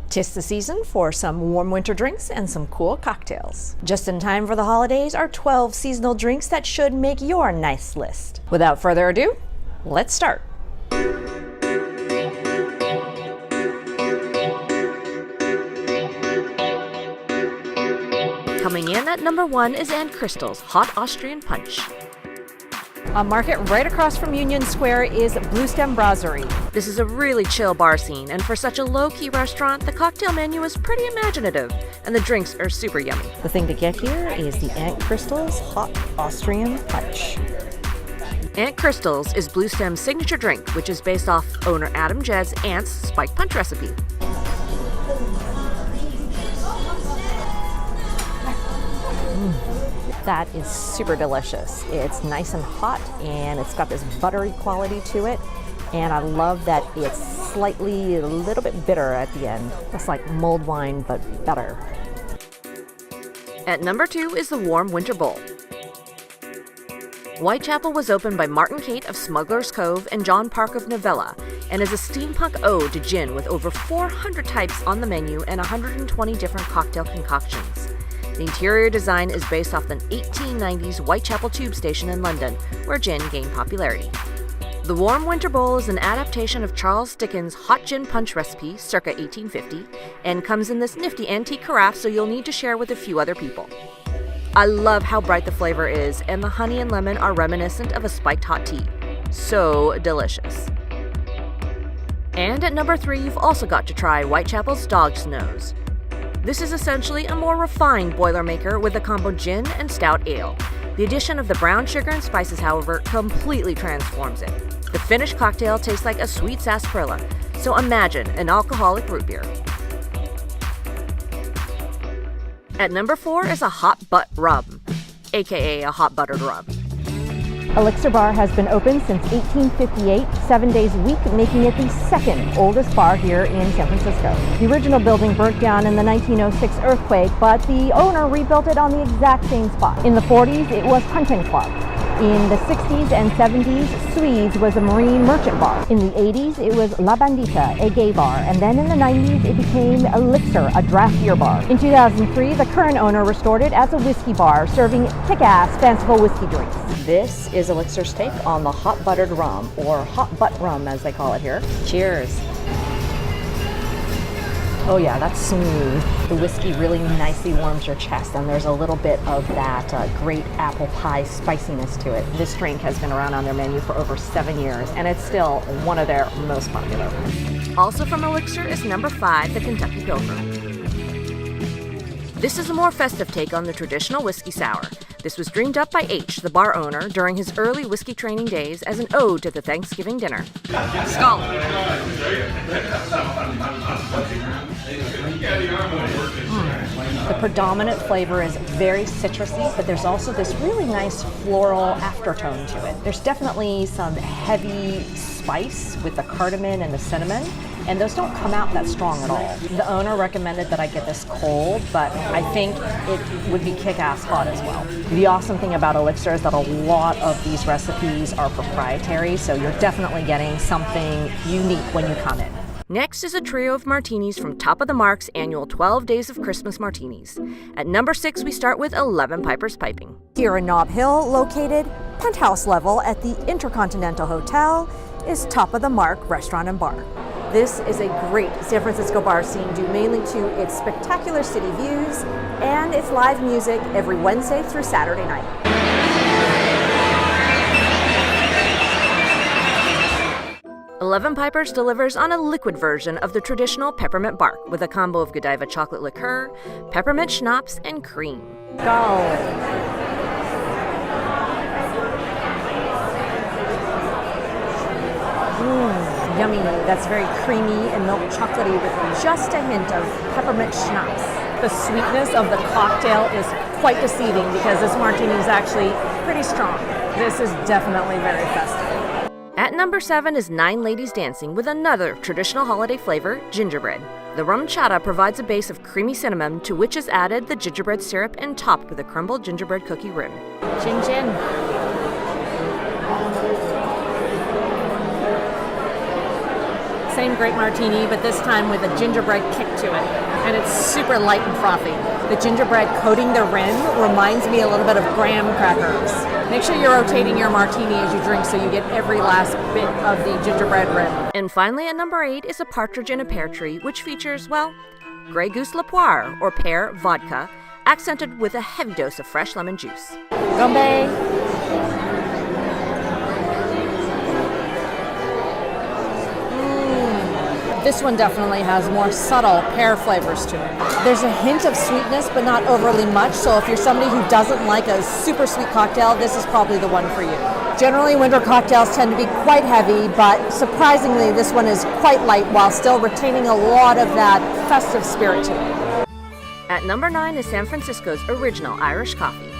'Tis the season for some warm winter drinks and some cool cocktails. Just in time for the holidays are 12 seasonal drinks that should make your nice list. Without further ado, let's start. Coming in at number 1 is Chrystl's Hot Austrian Punch. A market right across from Union Square is Bluestem Browser II. This is a really chill bar scene, and for such a low-key restaurant, the cocktail menu is pretty imaginative, and the drinks are super yummy. The thing to get here is the Chrystl's Hot Austrian Punch. Chrystl's is Bluestem's signature drink, which is based off owner Adam Jedd's aunt's spiked punch recipe. That is super delicious. It's nice and hot, and it's got this buttery quality to it. And I love that it's slightly a little bit bitter at the end. It's like mulled wine, but better. At number 2 is the Warm Winter Bowl. Whitechapel was opened by Martin Cate of Smuggler's Cove and John Park of Novella, and is a steampunk ode to gin with over 400 types on the menu and 120 different cocktail concoctions. The interior design is based off the 1890s Whitechapel tube station in London, where gin gained popularity. The Warm Winter Bowl is an adaptation of Charles Dickens' hot gin punch recipe, circa 1850, and comes in this nifty antique carafe, so you'll need to share with a few other people. I love how bright the flavor is, and the honey and lemon are reminiscent of a spiked hot tea. So delicious. And at number 3, you've also got to try Whitechapel's Dog's Nose. This is essentially a more refined Boilermaker with a combo gin and stout ale. The addition of the brown sugar and spices, however, completely transforms it. The finished cocktail tastes like a sweet sarsaparilla, so imagine an alcoholic root beer. At number 4 is a hot butt rum, aka a hot buttered rum. Elixir Bar has been open since 1858, 7 days a week, making it the second oldest bar here in San Francisco. The original building burnt down in the 1906 earthquake, but the owner rebuilt it on the exact same spot. In the 40s, it was Hunting Club. In the 60s and 70s, Swedes was a marine merchant bar. In the 80s, it was La Bandita, a gay bar. And then in the 90s, it became Elixir, a draft beer bar. In 2003, the current owner restored it as a whiskey bar, serving kick-ass, fanciful whiskey drinks. This is Elixir's take on the hot buttered rum, or hot butt rum as they call it here. Cheers. Oh yeah, that's smooth. The whiskey really nicely warms your chest, and there's a little bit of that great apple pie spiciness to it. This drink has been around on their menu for over 7 years, and it's still one of their most popular. Also from Elixir is number 5, the Kentucky Pilgrim. This is a more festive take on the traditional whiskey sour. This was dreamed up by H, the bar owner, during his early whiskey training days as an ode to the Thanksgiving dinner. Skull! The predominant flavor is very citrusy, but there's also this really nice floral aftertone to it. There's definitely some heavy spice with the cardamom and the cinnamon, and those don't come out that strong at all. The owner recommended that I get this cold, but I think it would be kick-ass hot as well. The awesome thing about Elixir is that a lot of these recipes are proprietary, so you're definitely getting something unique when you come in. Next is a trio of martinis from Top of the Mark's annual 12 Days of Christmas Martinis. At number 6, we start with 11 Pipers Piping. Here in Nob Hill, located penthouse level at the Intercontinental Hotel, is Top of the Mark Restaurant and Bar. This is a great San Francisco bar scene due mainly to its spectacular city views and its live music every Wednesday through Saturday night. Eleven Pipers delivers on a liquid version of the traditional peppermint bark with a combo of Godiva chocolate liqueur, peppermint schnapps, and cream. Go! Yummy. That's very creamy and milk chocolatey with just a hint of peppermint schnapps. The sweetness of the cocktail is quite deceiving because this martini is actually pretty strong. This is definitely very festive. At number 7 is 9 Ladies Dancing with another traditional holiday flavor, gingerbread. The rum chata provides a base of creamy cinnamon to which is added the gingerbread syrup and topped with a crumbled gingerbread cookie rim. Chin chin. same great martini, but this time with a gingerbread kick to it. And it's super light and frothy. The gingerbread coating the rim reminds me a little bit of graham crackers. Make sure you're rotating your martini as you drink so you get every last bit of the gingerbread rim. And finally, at number 8 is a Partridge in a Pear Tree, which features, well, Grey Goose La Poire, or pear vodka, accented with a heavy dose of fresh lemon juice. Gombe. This one definitely has more subtle pear flavors to it. There's a hint of sweetness, but not overly much, so if you're somebody who doesn't like a super sweet cocktail, this is probably the one for you. Generally, winter cocktails tend to be quite heavy, but surprisingly, this one is quite light while still retaining a lot of that festive spirit to it. At number 9 is San Francisco's original Irish coffee.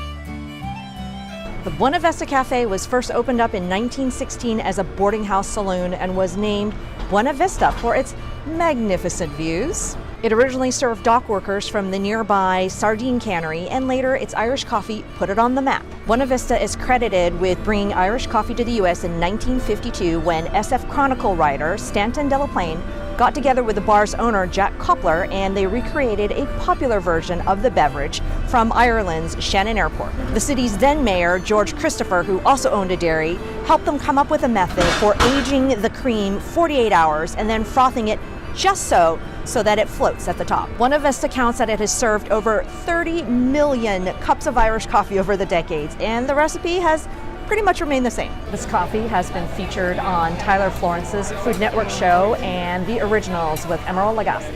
The Buena Vista Cafe was first opened up in 1916 as a boarding house saloon and was named Buena Vista for its magnificent views. It originally served dock workers from the nearby sardine cannery, and later its Irish coffee put it on the map. Buena Vista is credited with bringing Irish coffee to the U.S. in 1952 when SF Chronicle writer Stanton Delaplane got together with the bar's owner Jack Copler, and they recreated a popular version of the beverage from Ireland's Shannon Airport. The city's then mayor, George Christopher, who also owned a dairy, helped them come up with a method for aging the cream 48 hours and then frothing it just so that it floats at the top. Buena Vista counts that it has served over 30 million cups of Irish coffee over the decades, and the recipe has pretty much remained the same. This coffee has been featured on Tyler Florence's Food Network show and The Originals with Emeril Lagasse.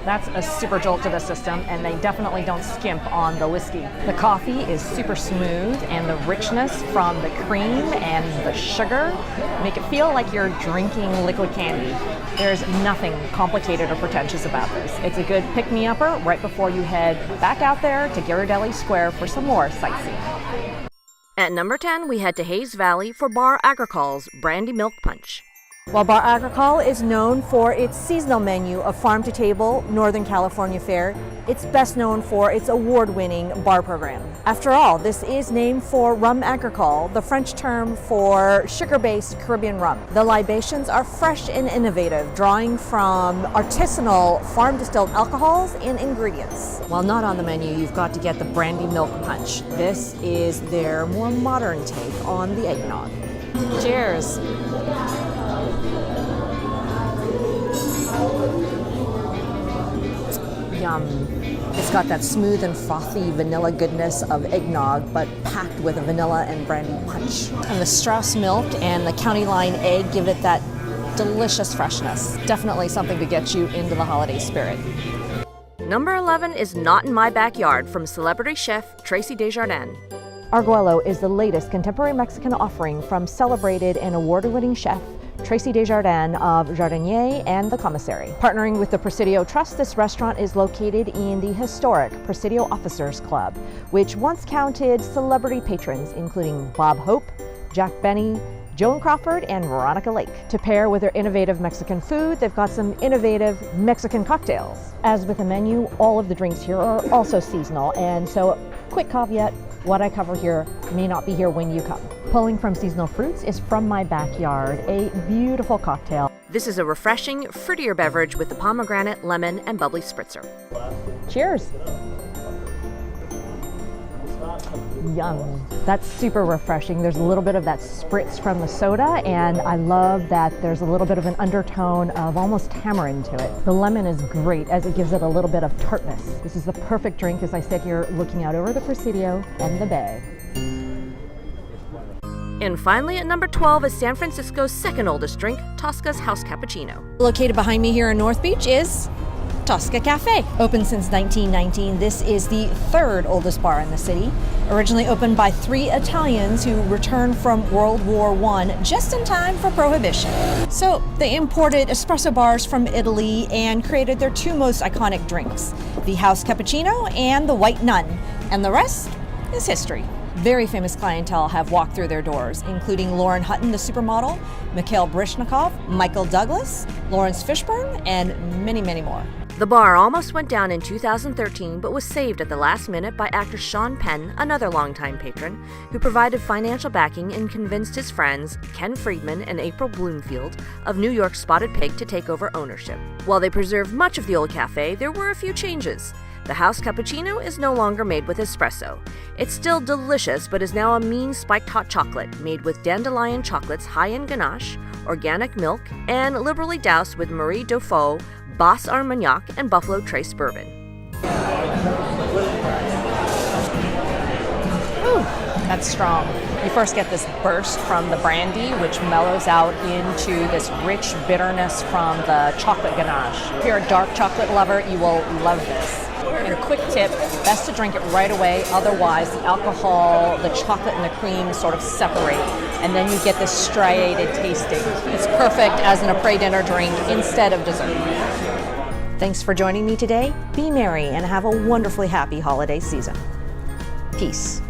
That's a super jolt to the system, and they definitely don't skimp on the whiskey. The coffee is super smooth, and the richness from the cream and the sugar make it feel like you're drinking liquid candy. There's nothing complicated or pretentious about this. It's a good pick-me-upper right before you head back out there to Ghirardelli Square for some more sightseeing. At number 10, we head to Hayes Valley for Bar Agricole's Brandy Milk Punch. While Bar Agricole is known for its seasonal menu of farm-to-table Northern California fare, it's best known for its award-winning bar program. After all, this is named for rum agricole, the French term for sugar-based Caribbean rum. The libations are fresh and innovative, drawing from artisanal farm-distilled alcohols and ingredients. While not on the menu, you've got to get the Brandy Milk Punch. This is their more modern take on the eggnog. Cheers! Yum. It's got that smooth and frothy vanilla goodness of eggnog, but packed with a vanilla and brandy punch. And the Strauss milk and the County Line egg give it that delicious freshness. Definitely something to get you into the holiday spirit. Number 11 is Not in My Backyard from celebrity chef Tracy Desjardins. Arguello is the latest contemporary Mexican offering from celebrated and award-winning chef Tracy Desjardins of Jardinier and the Commissary. Partnering with the Presidio Trust, this restaurant is located in the historic Presidio Officers Club, which once counted celebrity patrons including Bob Hope, Jack Benny, Joan Crawford, and Veronica Lake. To pair with their innovative Mexican food, they've got some innovative Mexican cocktails. As with the menu, all of the drinks here are also seasonal, and so quick caveat, what I cover here may not be here when you come. Pulling from seasonal fruits is From My Backyard, a beautiful cocktail. This is a refreshing, fruitier beverage with the pomegranate, lemon, and bubbly spritzer. Cheers! Yum. That's super refreshing. There's a little bit of that spritz from the soda, and I love that there's a little bit of an undertone of almost tamarind to it. The lemon is great as it gives it a little bit of tartness. This is the perfect drink as I sit here looking out over the Presidio and the bay. And finally, at number 12 is San Francisco's second oldest drink, Tosca's House Cappuccino. Located behind me here in North Beach is Tosca Cafe. Open since 1919, this is the third oldest bar in the city. Originally opened by 3 Italians who returned from World War I just in time for Prohibition. So they imported espresso bars from Italy and created their 2 most iconic drinks, the House Cappuccino and the White Nun. And the rest is history. Very famous clientele have walked through their doors, including Lauren Hutton, the supermodel, Mikhail Baryshnikov, Michael Douglas, Lawrence Fishburne, and many, many more. The bar almost went down in 2013, but was saved at the last minute by actor Sean Penn, another longtime patron, who provided financial backing and convinced his friends, Ken Friedman and April Bloomfield, of New York's Spotted Pig to take over ownership. While they preserved much of the old cafe, there were a few changes. The house cappuccino is no longer made with espresso. It's still delicious, but is now a mean spiked hot chocolate made with dandelion chocolates high in ganache, organic milk, and liberally doused with Marie Dauphin, Boss Armagnac, and Buffalo Trace bourbon. Ooh, that's strong. You first get this burst from the brandy, which mellows out into this rich bitterness from the chocolate ganache. If you're a dark chocolate lover, you will love this. And a quick tip, best to drink it right away, otherwise the alcohol, the chocolate, and the cream sort of separate, and then you get this striated tasting. It's perfect as an après dinner drink instead of dessert. Thanks for joining me today. Be merry and have a wonderfully happy holiday season. Peace.